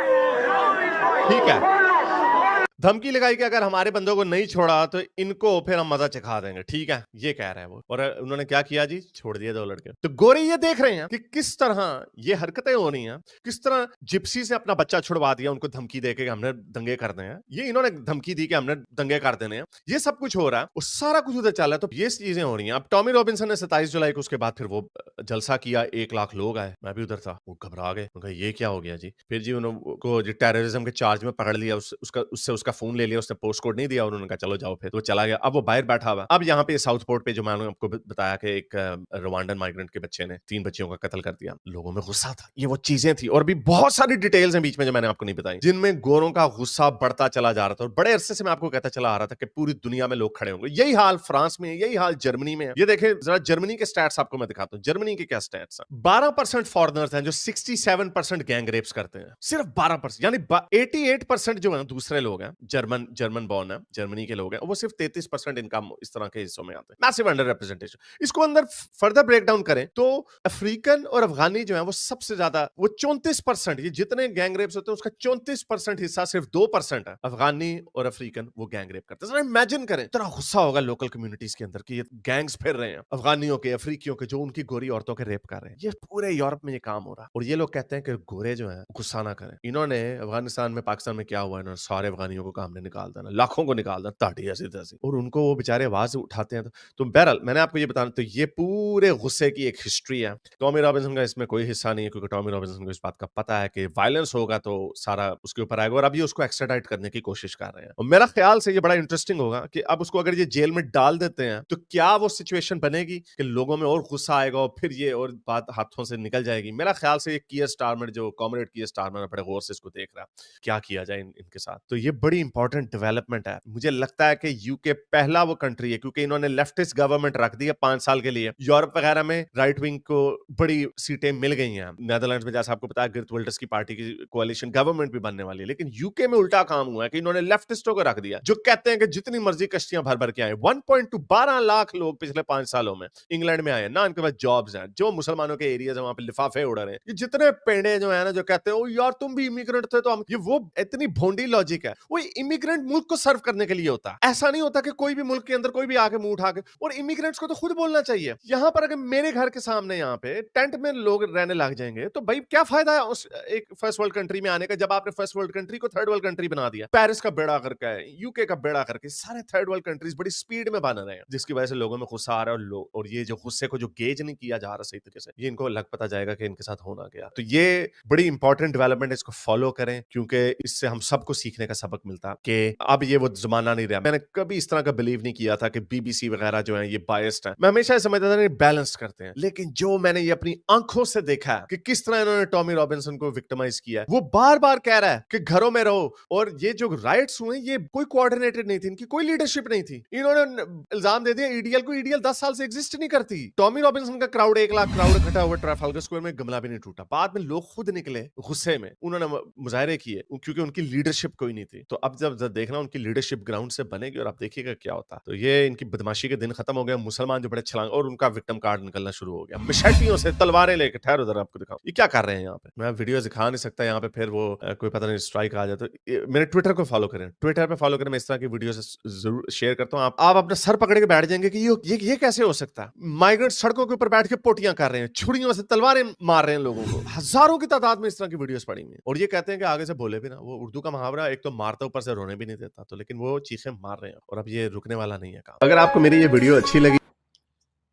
ठीक है, धमकी लगाई कि अगर हमारे बंदों को नहीं छोड़ा तो इनको फिर हम मजा चखा देंगे, ठीक है, ये कह रहे हैं वो। और उन्होंने क्या किया जी, छोड़ दिए 2 लड़के। तो गोरे ये देख रहे हैं कि किस तरह ये हरकतें हो रही हैं, किस तरह जिप्सी से अपना बच्चा छुड़वा दिया, उनको धमकी देके कि हमने दंगे करने हैं, ये इन्होंने धमकी दी कि हमने दंगे कर देने हैं, ये सब कुछ हो रहा है, वो सारा कुछ उधर चल रहा है। तो ये चीजें हो रही हैं। अब टॉमी रॉबिन्सन ने 27 जुलाई को उसके बाद फिर वो जलसा किया, 1 लाख लोग आए, मैं भी उधर था, वो घबरा गए, उनका ये क्या हो गया जी। फिर जी उनको टेररिज्म के चार्ज में पकड़ लिया, उससे फोन ले लिया, उसने पोस्ट कोड नहीं दिया, उन्होंने कहा चलो जाओ, फिर वो चला गया। अब वो बाहर बैठा हुआ। अब यहाँ पे साउथ पोर्ट पे जो मैंने आपको बताया कि एक रवांडन माइग्रेंट के बच्चे ने 3 बच्चियों का कत्ल कर दिया, लोगों में गुस्सा था, ये वो चीजें थी। और भी बहुत सारी डिटेल्स हैं बीच में जो मैंने आपको नहीं बताई, जिनमें गोरों का गुस्सा बढ़ता चला जा रहा था। और बड़े अरसे से मैं आपको कहता चला आ रहा था कि पूरी दुनिया में लोग खड़े होंगे। यही हाल फ्रांस में है, यही हाल जर्मनी में है। ये देखें जरा जर्मनी के स्टैट्स आपको मैं दिखाता हूँ। जर्मनी के क्या स्टैट्स हैं। 12% फॉरेनर्स हैं जो 67% गैंग रेप्स करते हैं, सिर्फ 12%, यानी 88% जो है दूसरे लोग हैं, जर्मन बॉर्न है, जर्मनी के लोग हैं, वो सिर्फ 33% इनकम इस तरह के हिस्सों में आते हैं। Massive under representation. इसको अंदर फर्दर ब्रेक डाउन करें तो अफ्रीकन और अफगानी जो है वो सबसे ज्यादा, वो 34%, ये जितने गैंग रेप्स होते हैं उसका 34% हिस्सा सिर्फ 2% है अफगानी और अफ्रीकन वो गैंग रेप करते हैं। इमेजिन करें, इतना गुस्सा होगा लोकल कम्युनिटीज के अंदर कि ये गैंग्स फिर रहे हैं अफगानियों के, अफ्रीकियों के, जो उनकी गोरी औरतों के रेप कर रहे हैं। ये पूरे यूरोप में ये काम हो रहा है। और ये लोग कहते हैं कि गोरे जो है गुस्सा ना करें। इन्होंने अफगानिस्तान में, पाकिस्तान में क्या हुआ, इन्होंने सारे अफगानियों को काम ने निकाल देना, लाखों को निकाल देना, ताटी ऐसी तैसी, और उनको वो बेचारे आवाज उठाते हैं। तो बहरहाल मैंने आपको ये बताना, तो ये पूरे गुस्से की एक हिस्ट्री है। टॉमी रॉबिन्सन का इसमें कोई हिस्सा नहीं है, क्योंकि टॉमी रॉबिन्सन को इस बात का पता है कि वायलेंस होगा तो सारा उसके ऊपर आएगा। और अब ये उसको एक्स्ट्राडाइट करने की कोशिश कर रहे हैं। और मेरा ख्याल से ये बड़ा इंटरेस्टिंग होगा कि अब उसको अगर ये जेल में डाल देते हैं तो क्या वो सिचुएशन बनेगी कि लोगों में और गुस्सा आएगा और फिर ये और बात हाथों से निकल जाएगी। मेरा ख्याल से ये कीयर स्टारमर, जो कॉमरेड कीयर स्टारमर बड़े गौर से इसको देख रहा है क्या किया जाए इनके साथ। तो ये बड़ी इंपॉर्टेंट डेवलपमेंट है। मुझे लगता है कि यूके पहला वो कंट्री है, क्योंकि इन्होंने लेफ्टिस्ट गवर्नमेंट रख दी है 5 साल के लिए। यूरोप वगैरह में राइट विंग को बड़ी सीटें मिल गई हैं। नेदरलैंड्स में जैसा आपको पता है गिर्ट विल्डर्स की पार्टी की कोalition गवर्नमेंट भी बनने वाली है। लेकिन यूके में उल्टा काम हुआ है कि इन्होंने लेफ्टिस्टों को रख दिया, जो कहते हैं कि जितनी मर्जी कश्तियां भर भर के आए। 1.12 लाख लोग पिछले 5 सालों में इंग्लैंड में आए ना, इनके पास जॉब्स हैं। जो मुसलमानों के एरियाज है वहां पे लिफाफे उड़ रहे हैं। ये जितने पेड़े जो है ना, जो कहते हैं ओ यार तुम भी इमिग्रेंट थे तो हम, ये वो इतनी भोंडी लॉजिक है। वो इमिग्रेंट मुल्क को सर्व करने के लिए होता है। ऐसा नहीं होता कि कोई भी मुल्क के अंदर कोई भी आके मुंह उठा के, और इमिग्रेंट्स को तो खुद बोलना चाहिए। यहां पर अगर मेरे घर के सामने यहाँ पे टेंट में लोग रहने लग जाएंगे तो भाई क्या फायदा है उस एक फर्स्ट वर्ल्ड कंट्री में आने का, जब आपने फर्स्ट वर्ल्ड कंट्री को थर्ड वर्ल्ड कंट्री बना दिया। पेरिस का बेड़ा करके, यूके का बेड़ा करके, सारे थर्ड वर्ल्ड कंट्रीज बड़ी स्पीड में बन रहे हैं, जिसकी वजह से लोगों में गुस्सा आ रहा है। और ये जो गुस्से को जो गेज नहीं किया जा रहा सही तरीके से, ये इनको लग पता जाएगा कि इनके साथ होना क्या। तो ये बड़ी इंपॉर्टेंट डेवलपमेंट, इसको फॉलो करें, क्योंकि इससे हम सबको सीखने का सबक मिलता कि अब ये वो जमाना नहीं रहा। मैंने कभी इस तरह का बिलीव नहीं किया था कि बीबीसी वगैरह जो है ये बायस्ड है। मैं हमेशा समझता था बैलेंस करते हैं, लेकिन जो मैंने ये अपनी आंखों से देखा है कि किस तरह इन्होंने टॉमी रॉबिन्सन को विक्टिमाइज किया है। वो बार बार कह रहा है कि घरों में रहो, और ये जो राइट्स हुए ये कोई कोऑर्डिनेटेड नहीं थी, इनकी कोई लीडरशिप नहीं थी। इन्होंने इल्जाम दे दिया ईडीएल को, ईडीएल 10 साल से एग्जिस्ट नहीं करती। टॉमी रॉबिन्सन का क्राउड 1 लाख क्राउड इकट्ठा हुआ ट्राफाल्गर स्क्वायर में, गमला भी नहीं टूटा। बाद में लोग खुद निकले गुस्से में, उन्होंने मुजाहरे किए, क्योंकि उनकी लीडरशिप कोई नहीं थी। तो अब जब देखना उनकी लीडरशिप ग्राउंड से बनेगी और आप देखिएगा क्या होता। तो ये इनकी बदमाशी के दिन खत्म हो गए। मुसलमान जो बड़े छलांग, और उनका विक्टिम कार्ड निकलना शुरू हो गया, मशहटियों से तलवारें लेकर। ठहर उधर आपको दिखाऊं ये क्या कर रहे हैं यहाँ पे। मैं वीडियो दिखा नहीं सकता यहाँ पे, फिर वो कोई पता नहीं स्ट्राइक आ जाए। तो मेरे ट्विटर को फॉलो करें, ट्विटर पे फॉलो करें। मैं इस तरह की वीडियो जरूर शेयर करता हूँ। आप अपना सर पकड़ के बैठ जाएंगे कि ये कैसे हो सकता है। माइग्रेंट सड़कों के ऊपर बैठ के पोटियां कर रहे हैं, छुरियों से तलवारें मार रहे हैं लोगों को। हजारों की तादाद में इस तरह की वीडियोस पड़ी हुई हैं, और ये कहते हैं कि आगे से बोले भी ना। वो उर्दू का मुहावरा, एक तो मारता ऊपर से रोने भी नहीं देता, तो लेकिन वो चीखें मार रहे हैं, और अब ये रुकने वाला नहीं है काम। अगर आपको मेरी ये वीडियो अच्छी लगी,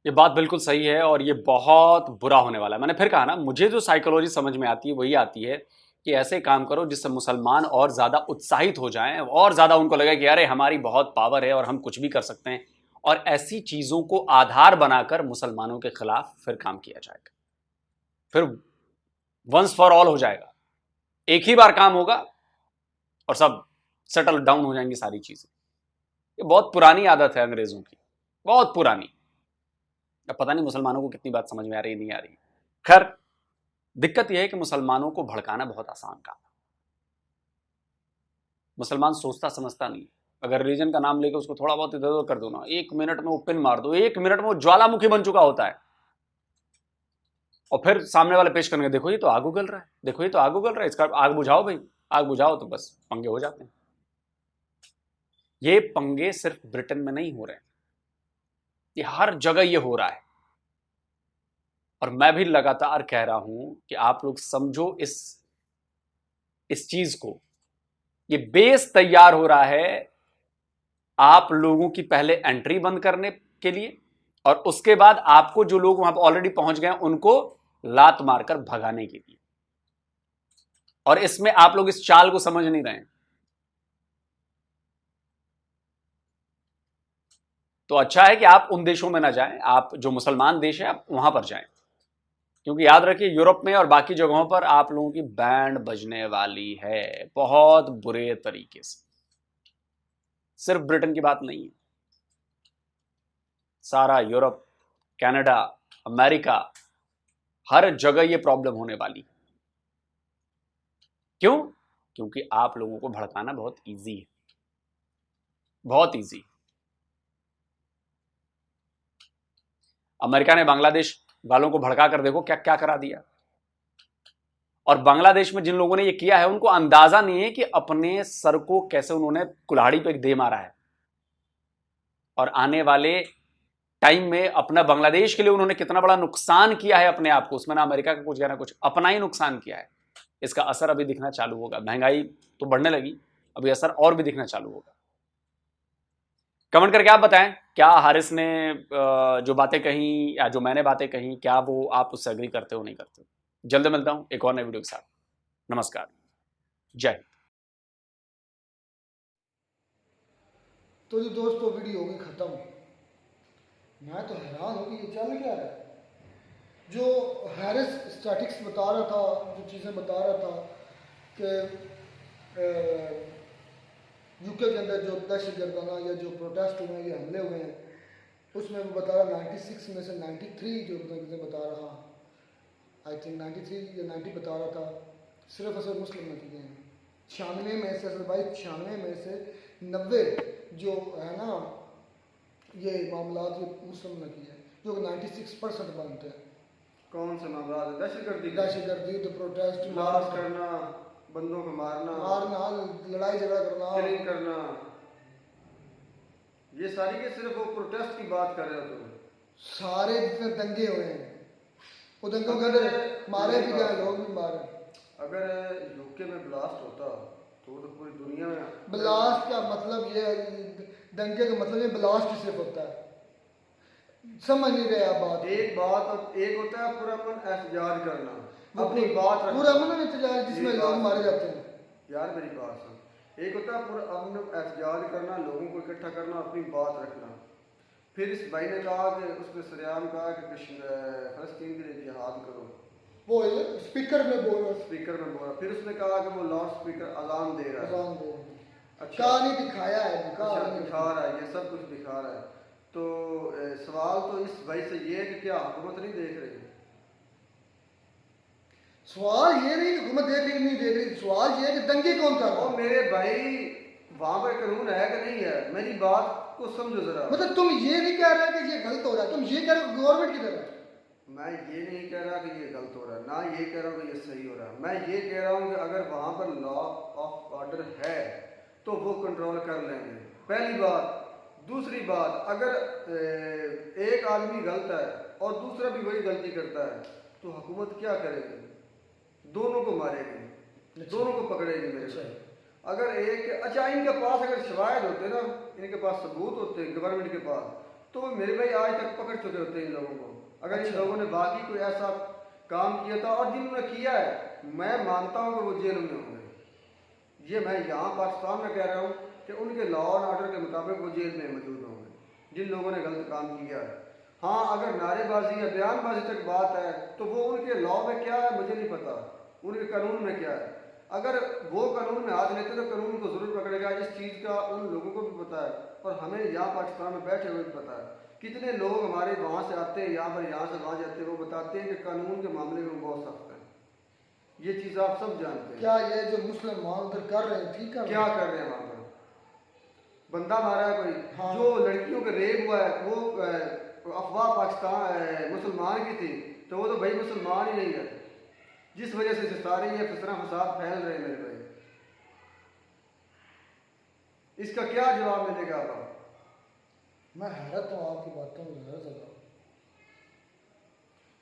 ये बात बिल्कुल सही है, और ये बहुत बुरा होने वाला है। मैंने फिर कहा ना, मुझे जो साइकोलॉजी समझ में आती है वही आती है कि ऐसे काम करो जिससे मुसलमान और ज्यादा उत्साहित हो जाएं, और ज्यादा उनको लगे कि अरे हमारी बहुत पावर है और हम कुछ भी कर सकते हैं, और ऐसी चीजों को आधार बनाकर मुसलमानों के खिलाफ फिर काम किया जाएगा। फिर वंस फॉर ऑल हो जाएगा, एक ही बार काम होगा और सब सेटल डाउन हो जाएंगी सारी चीजें। ये बहुत पुरानी आदत है अंग्रेजों की, बहुत पुरानी। अब पता नहीं मुसलमानों को कितनी बात समझ में आ रही नहीं आ रही। खैर, दिक्कत यह है कि मुसलमानों को भड़काना बहुत आसान काम है। मुसलमान सोचता समझता नहीं। अगर रिलीजन का नाम लेके उसको थोड़ा बहुत इधर उधर कर दो ना, 1 मिनट में वो पिन मार दो, 1 मिनट में वो ज्वालामुखी बन चुका होता है। और फिर सामने वाले पेश करने, देखो ये तो आग उगल रहा है, देखो ये तो आग उगल रहा है, इसका आग बुझाओ भाई, आग बुझाओ, तो बस पंगे हो जाते हैं। ये पंगे सिर्फ ब्रिटेन में नहीं हो रहे हैं, ये हर जगह ये हो रहा है। और मैं भी लगातार कह रहा हूं कि आप लोग समझो इस चीज को। ये बेस तैयार हो रहा है आप लोगों की पहले एंट्री बंद करने के लिए, और उसके बाद आपको जो लोग वहां पर ऑलरेडी पहुंच गए उनको लात मारकर भगाने के लिए। और इसमें आप लोग इस चाल को समझ नहीं रहे हैं। तो अच्छा है कि आप उन देशों में ना जाएं, आप जो मुसलमान देश है आप वहां पर जाएं, क्योंकि याद रखिए यूरोप में और बाकी जगहों पर आप लोगों की बैंड बजने वाली है बहुत बुरे तरीके से। सिर्फ ब्रिटेन की बात नहीं है, सारा यूरोप, कनाडा, अमेरिका, हर जगह ये प्रॉब्लम होने वाली। क्यों? क्योंकि आप लोगों को भड़काना बहुत इजी है, बहुत इजी। अमेरिका ने बांग्लादेश वालों को भड़का कर देखो क्या क्या करा दिया। और बांग्लादेश में जिन लोगों ने ये किया है उनको अंदाजा नहीं है कि अपने सर को कैसे उन्होंने कुल्हाड़ी पे दे मारा है, और आने वाले टाइम में अपना बांग्लादेश के लिए उन्होंने कितना बड़ा नुकसान किया है अपने आप को। उसमें ना अमेरिका का कुछ ना कुछ, अपना ही नुकसान किया है। इसका असर अभी दिखना चालू होगा। महंगाई तो बढ़ने लगी, अभी असर और भी दिखना चालू होगा। कमेंट करके आप बताएं, क्या हारिस ने जो बातें कही या जो मैंने बातें कही, क्या वो आप उससे एग्री करते हो नहीं करते हो। जल्द मिलता हूं एक और नए वीडियो के साथ। नमस्कार, जय हिंद। तो जी दोस्तों, वीडियो होगी ख़त्म। मैं तो हैरान हूँ कि ये चल क्या रहा है। जो हैरिस स्टैटिक्स बता रहा था, जो चीज़ें बता रहा था कि यूके के अंदर जो दहशतगर्दाना या जो प्रोटेस्ट हुए हैं, ये हमले हुए हैं, उसमें वो बता रहा 96 में से 93 जो बता रहा, आई थिंक 93 या 90 बता रहा था, सिर्फ असर मुस्लिम ने किए हैं। 96 में से, असल भाई 96 में से 90 जो है ना ये मामलात ये मुस्लिम ने किए, जो 96% बनते हैं। कौन से मामला? दहशतगर्दी, दहशतगर्दी, प्रोटेस्ट, मार करना, बंदों को मारना, लड़ाई झगड़ा करना, किलिंग करना, ये सारी के सिर्फ वो प्रोटेस्ट की बात कर रहे हो तुम। सारे जितने दंगे हुए हैं वो दंगों के अंदर मारे भी गए, लोग भी मारे। अगर यूके में ब्लास्ट होता तो पूरी दुनिया में ब्लास्ट का मतलब ये, दंगे का मतलब ये ब्लास्ट सिर्फ होता है। समझ नहीं रहे आप बात। एक होता है पुरअमन एहतजाज करना, अपनी बात रखना। पुरअमन एहतजाज जिसमें लोग मारे जाते हैं। यार मेरी बात सुन, एक होता है पुरअमन एहतजाज करना, लोगों को इकट्ठा करना, अपनी बात रखना। फिर इस भाई ने कहा कि उसने सरेआम कहा कि फलस्तीन के लिए जिहाद करो, वो स्पीकर में बोल रहा। फिर उसने कहा कि वो लाउड स्पीकर अजान दे रहा है। अच्छा, कहानी दिखाया है, दिखा रहा है, ये सब कुछ दिखा रहा है। तो सवाल तो इस भाई से ये है कि क्या हुकूमत नहीं देख रही? सवाल ये नहीं कि हुकूमत देख रही नहीं देख रही, सवाल ये है कि दंगे कौन कर रहा है। मेरे भाई वहां पर कानून है कि नहीं है? मेरी बात को समझो जरा। मतलब तुम ये नहीं कह रहे कि ये गलत हो रहा है, तुम ये कह रहे हो गवर्नमेंट की तरह। मैं ये नहीं कह रहा कि ये गलत हो रहा है, ना ये कह रहा हूँ कि ये सही हो रहा है। मैं ये कह रहा हूँ कि अगर वहां पर लॉ ऑफ ऑर्डर है तो वो कंट्रोल कर लेंगे, पहली बात। दूसरी बात, अगर एक आदमी गलत है और दूसरा भी वही गलती करता है तो हुकूमत क्या करेगी? दोनों को मारेगी, दोनों को पकड़ेगी मेरे से। अगर एक अच्छा इनके पास अगर शवायद होते ना, इनके पास सबूत होते गवर्नमेंट के पास, तो मेरे भाई आज तक पकड़ चुके होते इन लोगों को। अगर इन लोगों ने बाकी कोई ऐसा काम किया था, और जिन्होंने किया है मैं मानता हूँ कि वो जेल में होंगे। ये मैं यहाँ पाकिस्तान में कह रहा हूँ कि उनके लॉ एंड ऑर्डर के मुताबिक वो जेल में मौजूद होंगे जिन लोगों ने गलत काम किया है। हाँ, अगर नारेबाजी या बयानबाजी तक बात है तो वो उनके लॉ में क्या है मुझे नहीं पता, उनके कानून में क्या है। अगर वो कानून में हाथ लेते तो कानून को जरूर पकड़ेगा। इस चीज़ का उन लोगों को भी पता है और हमें यहाँ पाकिस्तान में बैठे हुए भी पता है। कितने लोग हमारे वहाँ से आते हैं, यहाँ से वहाँ जाते हैं, वो बताते हैं कि कानून के मामले में बहुत सख्त है। ये चीज़ आप सब जानते हैं। क्या ये जो मुसलमान उधर कर रहे हैं ठीक कर रहे क्या हैं? कर रहे हैं वहाँ पर? बंदा मारा है कोई, हाँ। जो लड़कियों का रेप हुआ है वो अफवाह पाकिस्तान मुसलमान की थी, तो वो तो भाई मुसलमान ही नहीं है, जिस वजह से सारे ये फितना फसाद फैल रहे हैं मेरे भाई। इसका क्या जवाब मिलेगा अब? मैं हैरत हूँ आपकी बातों में ज़्यादा ज़्यादा।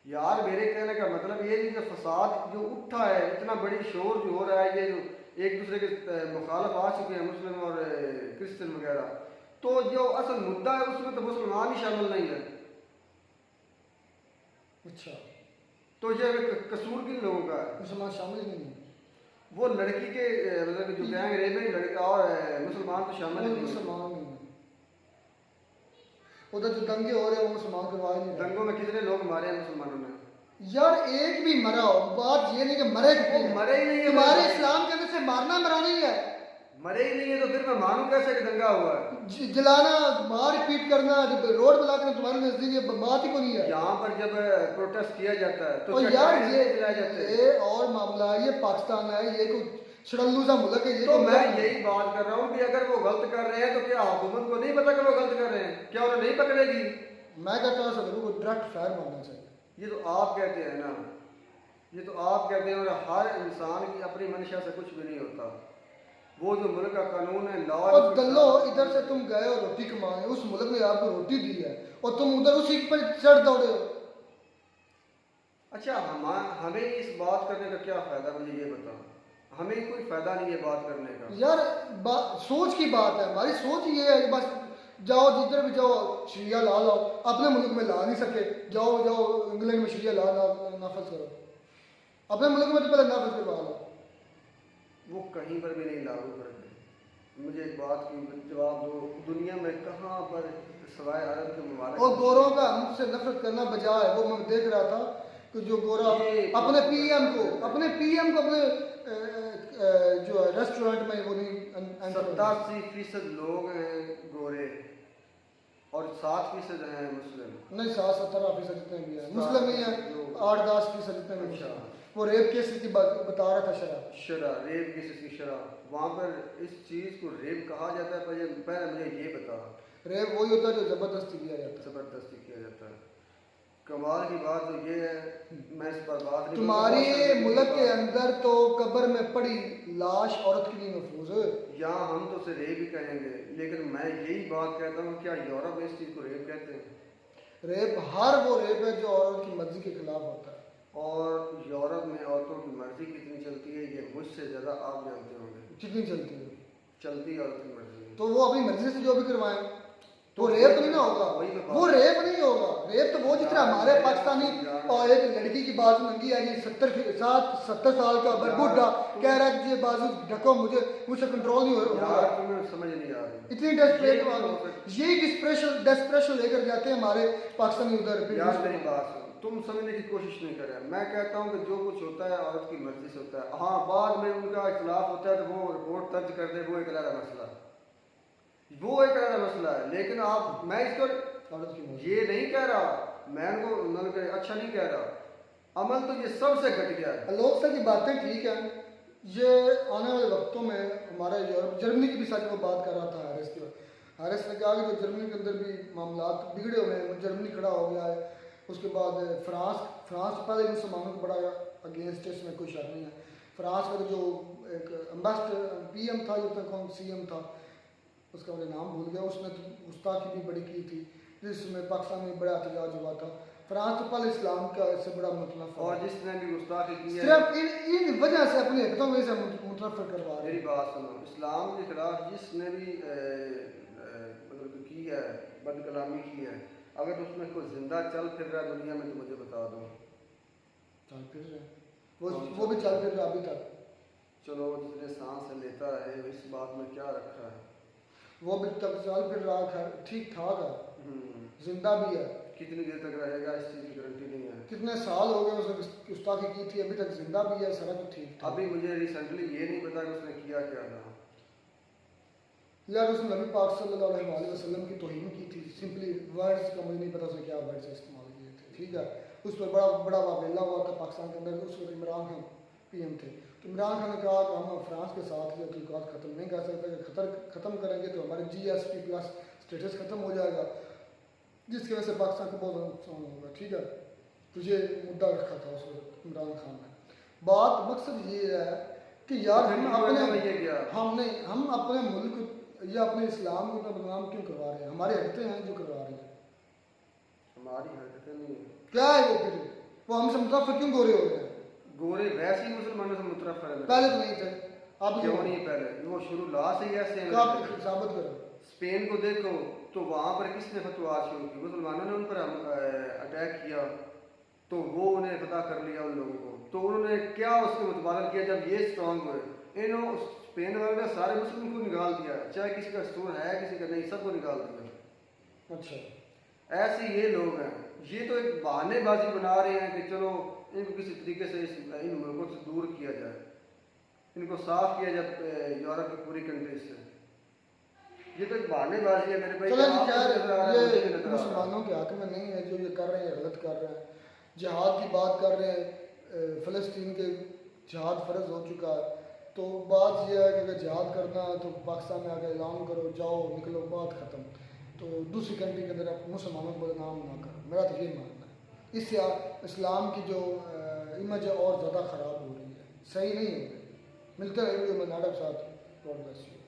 यार मेरे कहने का मतलब ये नहीं कि फसाद जो उठा है, इतना बड़ी शोर जो हो रहा है, ये जो एक दूसरे के मुखालफ आ चुके हैं मुस्लिम और क्रिश्चियन वगैरह, तो जो असल मुद्दा है उसमें तो मुसलमान ही शामिल नहीं है। अच्छा, तो ये कसूर किन लोगों का है? मुसलमान शामिल ही नहीं है। वो लड़की के मतलब कि जो गैंग रेप में लड़का और मुसलमान तो शामिल वो नहीं है। मुसलमान नहीं है। उधर जो दंगे हो रहे हैं वो मुसलमान करवा ही नहीं रहे। दंगों में कितने लोग मारे हैं मुसलमानों ने? यार एक भी मरा हो, बात ये नहीं कि मरे कितने वो हैं। मरे ही नहीं है। तुम्हारे इस्लाम के अंदर से मारना मराना ही है। मरे ही नहीं है तो फिर मैं मानूं कैसे कि दंगा हुआ है? जलाना, मार पीट करना, रोड ब्लॉक करना तुम्हारे नजदीक ये बात ही को नहीं है। यहाँ पर जब प्रोटेस्ट किया जाता है तो और क्या यार टायर नहीं जलाए जाते हैं? ये और मामला है, ये पाकिस्तान है, ये कोई शड़ल्लू सा मुल्क है ये। तो मैं यही बात कर रहा हूँ कि अगर वो गलत कर रहे हैं तो क्या हुकूमत को नहीं पता कि वो गलत कर रहे हैं? क्या उन्हें नहीं पकड़ेगी? मैं कहता हूँ सदरू को डायरेक्ट फायर मारना चाहिए। ये तो आप कहते हैं ना, ये तो आप कहते हैं, और हर इंसान की अपनी मंशा से कुछ भी नहीं होता। वो जो मुल्क का कानून है, लॉ और दल्लो इधर से तुम गए और रोटी कमाए, उस मुल्क ने आपको रोटी दी है और तुम उधर उसी पर चढ़ दौड़े हो। अच्छा, हमें इस बात करने का क्या फायदा? मुझे ये बताओ, हमें कोई फायदा नहीं है बात करने का। यार सोच की बात है, हमारी सोच ये है कि बस जाओ जिधर भी जाओ शरिया ला लाओ, अपने मुल्क में ला नहीं सके, जाओ इंग्लैंड में शरिया ला नाफज करो, अपने मुल्क में तो पहले नाफज करवा लो। वो कहीं पर भी नहीं लागू करते। मुझे एक बात की जवाब दो, दुनिया में कहाँ पर सवाए अरब के मुबारक और गोरों का मुझसे नफरत करना बजाय, वो मैं देख रहा था कि जो गोरा अपने पीएम को अपने जो रेस्टोरेंट में वो नहीं 87% लोग हैं गोरे और 7% हैं मुस्लिम। नहीं 60-70% जितने भी हैं मुस्लिम ही हैं, 8-10% जितने भी अच्छा। मुस्लिम। वो रेप केस की बता रहा था शरा रेप की शरा, वहाँ पर इस चीज़ को रेप कहा जाता है? पहले मुझे ये बता। रेप वही होता है जो जबरदस्ती किया जाता है। जबरदस्ती किया जाता है। कमाल की बात तो ये है, मैं इस पर बात नहीं तुम्हारे करूंगा। मुल्क के अंदर तो कब्र में पड़ी लाश औरत के लिए महफूज है। यहाँ हम तो उसे रेप ही कहेंगे, लेकिन मैं यही बात कहता हूँ, क्या यूरोप में इस चीज़ को रेप कहते हैं? रेप हर वो रेप है जो औरत की मर्जी के खिलाफ होता है। और यूरोप में औरतों की मर्जी कितनी चलती है ये मुझसे ज़्यादा आप जानते होंगे। कितनी चलती है? चलती है औरत की मर्जी। तो वो अपनी मर्जी से जो भी करवाएं तो रेप नहीं ना होगा, वो रेप नहीं होगा। रेप तो वो जितना हमारे पाकिस्तानी और एक लड़की की बाजू नंगी आई है, 70 साल का बुढ़ा कह रहा है कि ये बाजू ढको, मुझसे कंट्रोल नहीं हो रहा। यार तुम्हें समझ नहीं आ रही। इतनी डेस्परेट, ये डिस्प्रेशन लेकर जाते हैं हमारे पाकिस्तानी उधर। यार मेरी बात सुनो, तुम समझने की कोशिश नहीं कर रहे। मैं कहता हूँ कि जो कुछ होता है औरत की मर्जी से होता है। हाँ, बाद में उनका इख्लाफ होता है तो वो रिपोर्ट दर्ज कर दे, वो एक अलग मसला है, वो एक अलग मसला है। लेकिन आप, मैं इसको ये नहीं कह रहा, मैं उनको मतलब अच्छा नहीं कह रहा, अमल तो ये सबसे घट गया है। लोग सर की बातें ठीक है, ये आने वाले वक्तों में हमारे यूरोप जर्मनी की भी साथ वो बात कर रहा था हैरिस की। हैरिस ने कहा कि जो जर्मनी के अंदर भी मामला बिगड़े हुए हैं, जर्मनी खड़ा हो गया है। उसके बाद फ्रांस पहले मुसलमानों को बड़ा अगेंस्ट है, इसमें कोई शक नहीं है। फ्रांस का जो एक एम्बेसडर पीएम था, जब तक कौन सीएम था उसका मुझे नाम भूल गया, उसने तो गुस्ताखी भी बड़ी की थी, जिसमें पाकिस्तान में बड़ा एहतजाज हुआ था। फ्रांस तो पहले इस्लाम का इससे बड़ा मुतनफ़, और जिसने भी गुस्ताखी की है सिर्फ इन वजह से अपने हितों में से मुतनफ़र करवा रहे। मेरी बात सुनो, इस्लाम के खिलाफ जिसने भी मतलब की है, बदकलामी की है, अगर उसमें कोई जिंदा चल फिर रहा है दुनिया में तो मुझे बता दो। चल फिर रहे वो भी चल फिर रहा अभी तक। चलो, जिसने सांस लेता है इस बात में क्या रखा है, वो भी तक चल फिर रहा, ठीक ठाक है, जिंदा भी है। कितनी देर तक रहेगा इस चीज़ की गारंटी नहीं है। कितने साल हो गए उसने गुस्ताखी की थी, अभी तक जिंदा भी है, सारा कुछ ठीक था। अभी मुझे रिसेंटली ये नहीं पता कि उसने किया क्या था। यार उसने नबी पाक सल्लल्लाहु अलैहि वसल्लम की तौहीन की थी, सिंपली वर्ड्स का मुझे नहीं पता था क्या वर्ड्स इस्तेमाल किए थे, ठीक है। उस पर बड़ा बड़ा वावेला हुआ था पाकिस्तान के अंदर, उस वक्त इमरान खान पीएम थे। तो इमरान खान ने कहा कि हम फ्रांस के साथ ये तल्लुकात ख़त्म नहीं कर सकते, ख़त्म करेंगे तो हमारे GSP प्लस स्टेटस ख़त्म हो जाएगा, जिसकी वजह से पाकिस्तान को बहुत नुकसान होगा, ठीक है। तो ये मुद्दा रखा था उस वक्त इमरान खान ने। बात मकसद ये है कि यार हम अपने मुल्क या अपने इस्लाम को बदनाम क्यों करवा रहे हैं? हमारी हरकतें हैं जो करवा रही हैं, हमारी हरकतें नहीं है। क्या है वो? फिर वो हमसे मुतरफ क्यों गोरे हो रहे हैं? गोरे वैसे ही मुसलमानों से मुतरफ है। पहले तो नहीं थे, अब क्यों नहीं? पहले वो शुरू ला से ही ऐसे हैं। आप साबित करो। स्पेन को देखो तो वहाँ पर किसने फतवा शुरू की? मुसलमानों ने उन पर अटैक किया तो वो उन्हें फतह कर लिया उन लोगों को। तो उन्होंने क्या उसके मुतबादल किया? जब ये स्ट्रांग हुए, इन्होंने स्पेन वाले ने सारे मुस्लिम को निकाल दिया, चाहे किसी का स्टोर है किसी का नहीं, सबको निकाल दिया। अच्छा, ऐसे ये लोग हैं, ये तो एक बहानेबाजी बना रहे हैं कि चलो इनको किसी तरीके से इन मुल्कों से दूर किया जाए, इनको साफ किया जाए यूरोप की पूरी कंट्री से। ये तो एक बहानेबाजी है मेरे भाई। चलो जी, आपको नजर आ रहा है, ये मुझे भी नजर आ रहा है। मुसलमानों के हक में नहीं है जो ये कर रहे हैं, गलत कर रहे हैं। जिहाद की बात कर रहे हैं, फ़लस्तीन के जिहाद फ़र्ज हो चुका है, तो बात यह है कि अगर जिहाद करना है तो पाकिस्तान में आकर ऐलान करो, जाओ निकलो, बात ख़त्म। तो दूसरी कंट्री के अंदर आप मुसलमानों को बदनाम ना करो, मेरा तो ये मानना है। इससे इस्लाम की जो इमेज है और ज़्यादा ख़राब हो रही है, सही नहीं हो रही। मिलते हैं वीडियो में नाटक साथ। God bless you.